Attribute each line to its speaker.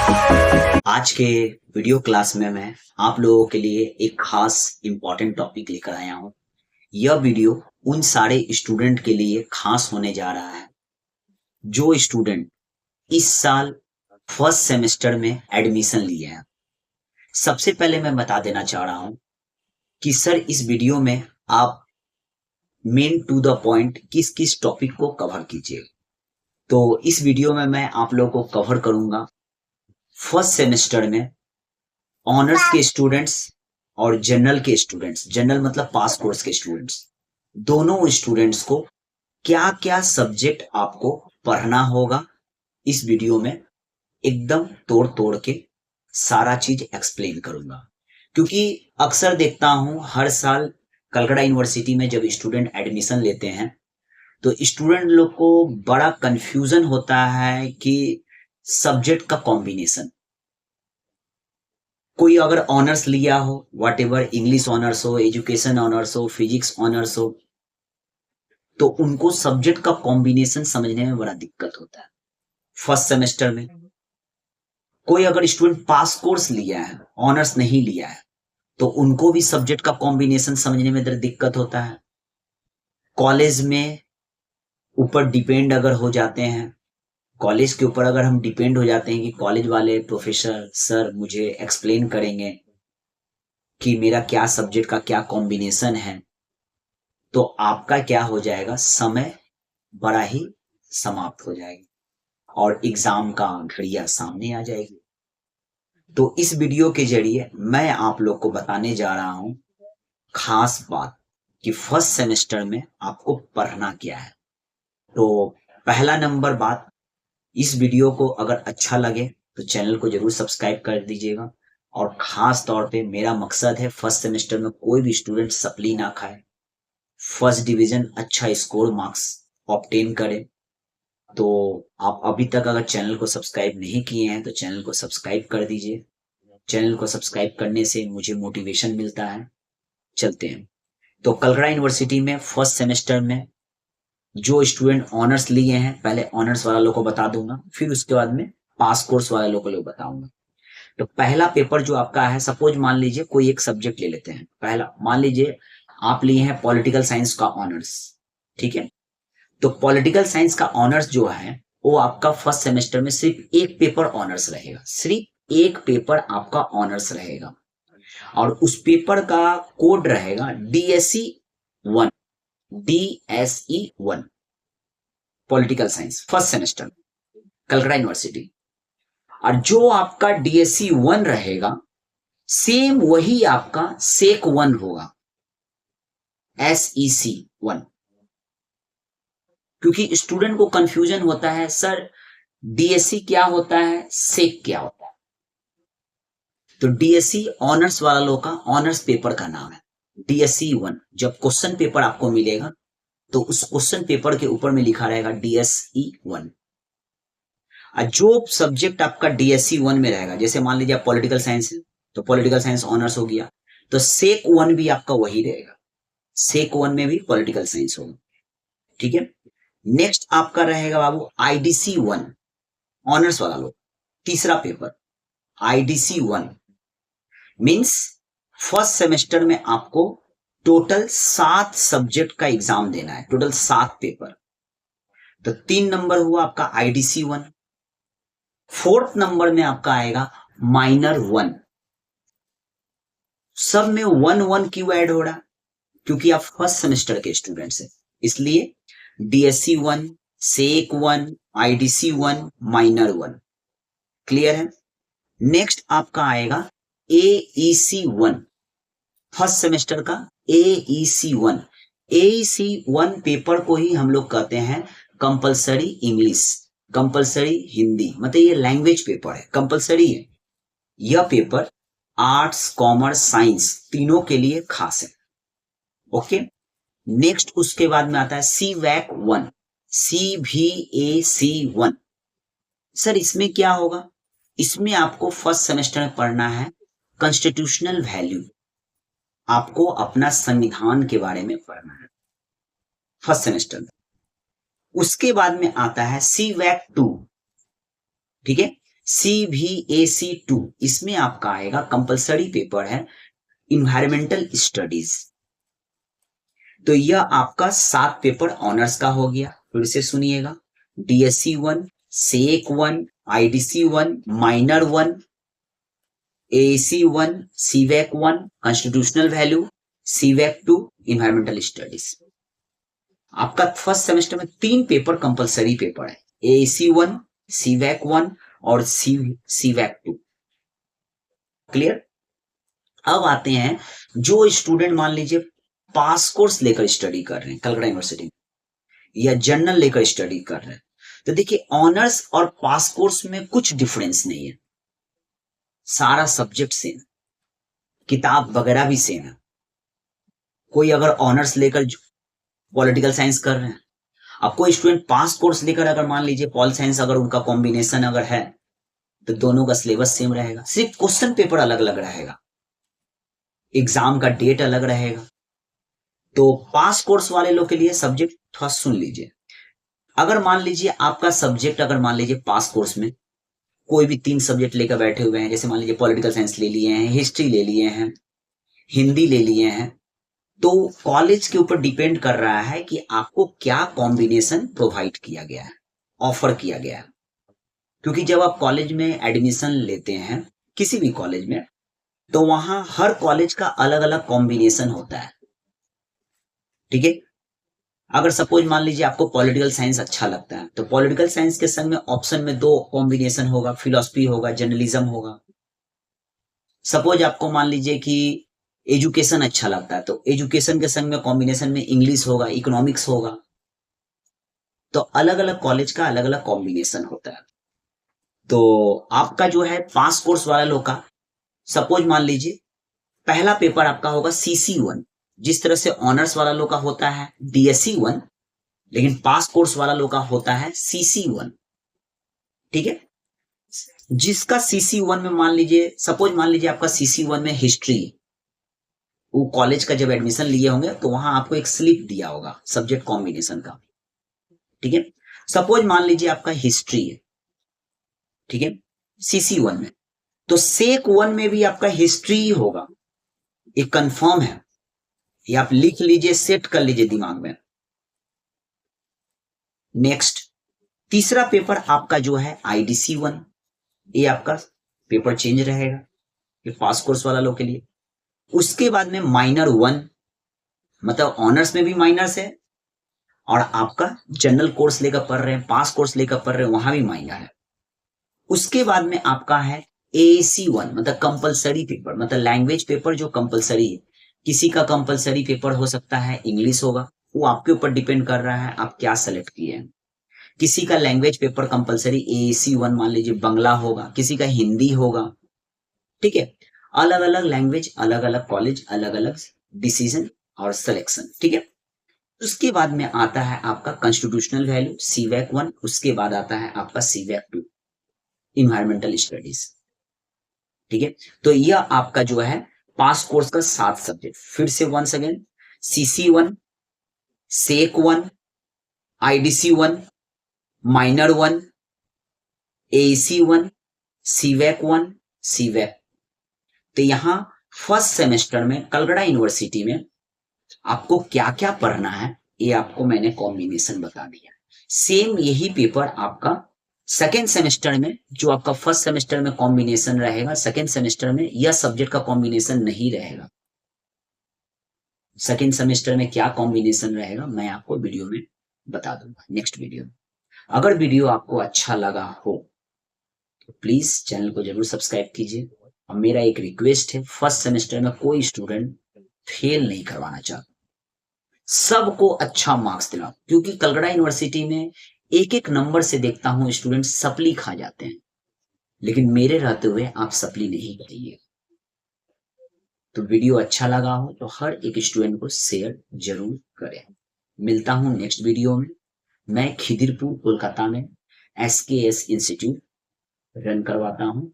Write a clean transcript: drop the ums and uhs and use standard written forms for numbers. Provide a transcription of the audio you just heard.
Speaker 1: आज के video class में मैं आप लोगों के लिए एक खास इम्पोर्टेंट टॉपिक लेकर आया हूँ। यह वीडियो उन सारे स्टूडेंट के लिए खास होने जा रहा है जो स्टूडेंट इस साल फर्स्ट सेमेस्टर में एडमिशन लिए हैं। सबसे पहले मैं बता देना चाह रहा हूँ कि सर इस वीडियो में आप मेन टू द पॉइंट किस किस टॉपिक को कवर कीजिए। तो इस वीडियो में मैं आप लोगों को कवर करूंगा फर्स्ट सेमेस्टर में ऑनर्स के स्टूडेंट्स और जनरल के स्टूडेंट्स, जनरल मतलब पास कोर्स के स्टूडेंट्स, दोनों स्टूडेंट्स को क्या क्या सब्जेक्ट आपको पढ़ना होगा। इस वीडियो में एकदम तोड़ तोड़ के सारा चीज एक्सप्लेन करूंगा, क्योंकि अक्सर देखता हूं हर साल कलकत्ता यूनिवर्सिटी में जब स्टूडेंट एडमिशन लेते हैं तो स्टूडेंट लोग को बड़ा कंफ्यूजन होता है कि सब्जेक्ट का कॉम्बिनेशन। कोई अगर ऑनर्स लिया हो, वट एवर, इंग्लिश ऑनर्स हो, एजुकेशन ऑनर्स हो, फिजिक्स ऑनर्स हो, तो उनको सब्जेक्ट का कॉम्बिनेशन समझने में बड़ा दिक्कत होता है फर्स्ट सेमेस्टर में। कोई अगर स्टूडेंट पास कोर्स लिया है, ऑनर्स नहीं लिया है, तो उनको भी सब्जेक्ट का कॉम्बिनेशन समझने में दिक्कत होता है। कॉलेज में ऊपर डिपेंड अगर हो जाते हैं, कॉलेज के ऊपर अगर हम डिपेंड हो जाते हैं कि कॉलेज वाले प्रोफेसर सर मुझे एक्सप्लेन करेंगे कि मेरा क्या सब्जेक्ट का क्या कॉम्बिनेशन है, तो आपका क्या हो जाएगा, समय बड़ा ही समाप्त हो जाएगी और एग्जाम का घड़िया सामने आ जाएगी। तो इस वीडियो के जरिए मैं आप लोग को बताने जा रहा हूं खास बात कि फर्स्ट सेमेस्टर में आपको पढ़ना क्या है। तो पहला नंबर बात, इस वीडियो को अगर अच्छा लगे तो चैनल को जरूर सब्सक्राइब कर दीजिएगा। और खास तौर पे मेरा मकसद है फर्स्ट सेमेस्टर में कोई भी स्टूडेंट सप्ली ना खाए, फर्स्ट डिवीजन अच्छा स्कोर मार्क्स ऑब्टेन करे। तो आप अभी तक अगर चैनल को सब्सक्राइब नहीं किए हैं तो चैनल को सब्सक्राइब कर दीजिए। चैनल को सब्सक्राइब करने से मुझे मोटिवेशन मिलता है। चलते हैं। तो कलकत्ता यूनिवर्सिटी में फर्स्ट सेमेस्टर में जो स्टूडेंट ऑनर्स लिए हैं, पहले ऑनर्स वाला लोग को बता दूंगा, फिर उसके बाद में पास कोर्स वाले लोग को बताऊंगा। तो पहला पेपर जो आपका है, सपोज मान लीजिए कोई एक सब्जेक्ट ले लेते हैं। पहला मान लीजिए आप लिए हैं पॉलिटिकल साइंस का ऑनर्स, ठीक है। तो पॉलिटिकल साइंस का ऑनर्स जो है वो आपका फर्स्ट सेमेस्टर में सिर्फ एक पेपर ऑनर्स रहेगा, सिर्फ एक पेपर आपका ऑनर्स रहेगा। और उस पेपर का कोड रहेगा DSE 1, DSE 1, political science first semester Calcutta university. और जो आपका डीएससी 1 रहेगा सेम वही आपका सेक 1 होगा, एसईसी 1। क्योंकि स्टूडेंट को कंफ्यूजन होता है, सर डीएससी क्या होता है, सेक क्या होता है। तो डीएससी ऑनर्स वाला लोग का ऑनर्स पेपर का नाम है डीएससी 1। जब क्वेश्चन पेपर आपको मिलेगा तो उस क्वेश्चन पेपर के ऊपर में लिखा रहेगा डीएसई 1। जो सब्जेक्ट आपका डीएससी 1 में रहेगा, जैसे मान लीजिए आप पॉलिटिकल साइंस है तो पॉलिटिकल साइंस ऑनर्स हो गया, तो सेक 1 भी आपका वही रहेगा, सेक 1 में भी पॉलिटिकल साइंस होगा, ठीक है। नेक्स्ट आपका रहेगा बाबू आईडीसी 1, ऑनर्स वाला लोग, तीसरा paper IDC 1 means first semester में आपको टोटल 7 सब्जेक्ट का एग्जाम देना है, टोटल 7 पेपर। तो 3 नंबर हुआ आपका आईडीसी 1। फोर्थ नंबर में आपका आएगा माइनर 1। सब में 1 क्यों ऐड हो रहा, क्योंकि आप फर्स्ट सेमेस्टर के स्टूडेंट्स हैं, इसलिए डीएससी 1, सेक 1, आईडीसी 1, माइनर 1। क्लियर है। नेक्स्ट आपका आएगा एईसी 1, फर्स्ट सेमेस्टर का एईसी 1। एईसी 1 पेपर को ही हम लोग कहते हैं कंपलसरी इंग्लिश, कंपलसरी हिंदी, मतलब ये लैंग्वेज पेपर है, कंपलसरी है। यह पेपर आर्ट्स, कॉमर्स, साइंस तीनों के लिए खास है, ओके। नेक्स्ट उसके बाद में आता है सी वैक 1, CVAC 1। सर इसमें क्या होगा, इसमें आपको फर्स्ट सेमेस्टर में पढ़ना है कॉन्स्टिट्यूशनल वैल्यू, आपको अपना संविधान के बारे में पढ़ना है फर्स्ट सेमेस्टर में। उसके बाद में आता है सी वैक 2, ठीक है। CVAC2 इसमें आपका आएगा कंपलसरी पेपर है इन्वायरमेंटल स्टडीज। तो यह आपका 7 पेपर ऑनर्स का हो गया। फिर से सुनिएगा, DSC 1, SEC 1, IDC 1, minor 1, AAC 1, CVAC 1, constitutional value, CVAC 2, environmental studies. आपका फर्स्ट सेमेस्टर में 3 पेपर कंपलसरी पेपर है, AAC 1, CVAC 1 और CVAC 2। क्लियर? अब आते हैं जो स्टूडेंट मान लीजिए पास कोर्स लेकर स्टडी कर रहे हैं कलकत्ता यूनिवर्सिटी में या जनरल लेकर स्टडी कर रहे हैं, तो देखिए ऑनर्स और पास कोर्स में कुछ डिफरेंस नहीं है, सारा सब्जेक्ट सेम, किताब वगैरह भी सेम है। कोई अगर ऑनर्स लेकर पॉलिटिकल साइंस कर रहे हैं, अब कोई स्टूडेंट पास कोर्स लेकर अगर मान लीजिए पॉल साइंस अगर उनका कॉम्बिनेशन अगर है, तो दोनों का सिलेबस सेम रहेगा, सिर्फ क्वेश्चन पेपर अलग अलग रहेगा, एग्जाम का डेट अलग रहेगा। तो पास कोर्स वाले लोग के लिए सब्जेक्ट थोड़ा सुन लीजिए। अगर मान लीजिए आपका सब्जेक्ट अगर मान लीजिए पास कोर्स में कोई भी 3 सब्जेक्ट लेकर बैठे हुए हैं, जैसे मान लीजिए पॉलिटिकल साइंस ले लिए हैं, हिस्ट्री ले लिए हैं, हिंदी ले लिए हैं, तो कॉलेज के ऊपर डिपेंड कर रहा है कि आपको क्या कॉम्बिनेशन प्रोवाइड किया गया है, ऑफर किया गया है। क्योंकि जब आप कॉलेज में एडमिशन लेते हैं किसी भी कॉलेज में, तो वहां हर कॉलेज का अलग अलग कॉम्बिनेशन होता है। ठीक है? अगर सपोज मान लीजिए आपको पॉलिटिकल साइंस अच्छा लगता है, तो पॉलिटिकल साइंस के संग में ऑप्शन में 2 कॉम्बिनेशन होगा, फिलोसफी होगा, जर्नलिज्म होगा। सपोज आपको मान लीजिए कि एजुकेशन अच्छा लगता है, तो एजुकेशन के संग में कॉम्बिनेशन में इंग्लिश होगा, इकोनॉमिक्स होगा। तो अलग अलग कॉलेज का अलग अलग कॉम्बिनेशन होता है। तो आपका जो है पास कोर्स वाला लोग का, सपोज मान लीजिए पहला पेपर आपका होगा CC 1, जिस तरह से ऑनर्स वाला लोग का होता है DSC 1, लेकिन पास कोर्स वाला लोग का होता है CC 1। ठीक है? जिसका CC 1 में मान लीजिए, सपोज मान लीजिए आपका CC 1 में हिस्ट्री, वो कॉलेज का जब एडमिशन लिए होंगे तो वहां आपको एक स्लिप दिया होगा सब्जेक्ट कॉम्बिनेशन का। ठीक है? सपोज मान लीजिए आपका हिस्ट्री है, ठीक है, CC 1 में, तो SEC 1 में भी आपका हिस्ट्री ही होगा, ये कंफर्म है, ये आप लिख लीजिए, सेट कर लीजिए दिमाग में। नेक्स्ट तीसरा पेपर आपका जो है IDC 1, ये आपका पेपर चेंज रहेगा, ये पास कोर्स वाला लोग के लिए। उसके बाद में माइनर 1, मतलब ऑनर्स में भी माइनर्स है, और आपका जनरल कोर्स लेकर पढ़ रहे हैं, पास कोर्स लेकर पढ़ रहे हैं, वहां भी माइनर है। उसके बाद में आपका है AAC 1, मतलब कंपलसरी पेपर, मतलब लैंग्वेज पेपर जो कंपलसरी है। किसी का कंपलसरी पेपर हो सकता है इंग्लिश होगा, वो आपके ऊपर डिपेंड कर रहा है आप क्या सेलेक्ट किए हैं। किसी का लैंग्वेज पेपर कंपलसरी AAC 1 मान लीजिए बंगला होगा, किसी का हिंदी होगा। ठीक है? अलग अलग लैंग्वेज, अलग अलग कॉलेज, अलग अलग डिसीजन और सिलेक्शन। ठीक है? उसके बाद में आता है आपका कॉन्स्टिट्यूशनल वैल्यू CVAC 1, उसके बाद आता है आपका CVAC 2, इन्वायरमेंटल स्टडीज। ठीक है? तो यह आपका जो है पास कोर्स का 7 सब्जेक्ट। फिर से once again, CC 1, SEC 1, IDC 1, minor 1, AAC 1, CVAC 1, CVAC। तो यहां फर्स्ट सेमेस्टर में कलकत्ता यूनिवर्सिटी में आपको क्या क्या पढ़ना है, ये आपको मैंने कॉम्बिनेशन बता दिया। सेम यही पेपर आपका सेकेंड सेमेस्टर में, जो आपका फर्स्ट सेमेस्टर में कॉम्बिनेशन रहेगा, सेकेंड सेमेस्टर में यह सब्जेक्ट का कॉम्बिनेशन नहीं रहेगा। सेकेंड सेमेस्टर में क्या कॉम्बिनेशन रहेगा मैं आपको वीडियो में बता दूंगा, नेक्स्ट वीडियो में। अगर वीडियो आपको अच्छा लगा हो तो प्लीज चैनल को जरूर सब्सक्राइब कीजिए। और मेरा एक रिक्वेस्ट है, फर्स्ट सेमेस्टर में कोई स्टूडेंट फेल नहीं करवाना चाहता, सबको अच्छा मार्क्स दिलाओ, क्योंकि कलकत्ता यूनिवर्सिटी में एक एक नंबर से देखता हूं स्टूडेंट सप्ली खा जाते हैं, लेकिन मेरे रहते हुए आप सप्ली नहीं करिए। तो वीडियो अच्छा लगा हो तो हर एक स्टूडेंट को शेयर जरूर करें। मिलता हूं नेक्स्ट वीडियो में। मैं खिदिरपुर कोलकाता में SKS इंस्टीट्यूट रन करवाता हूं।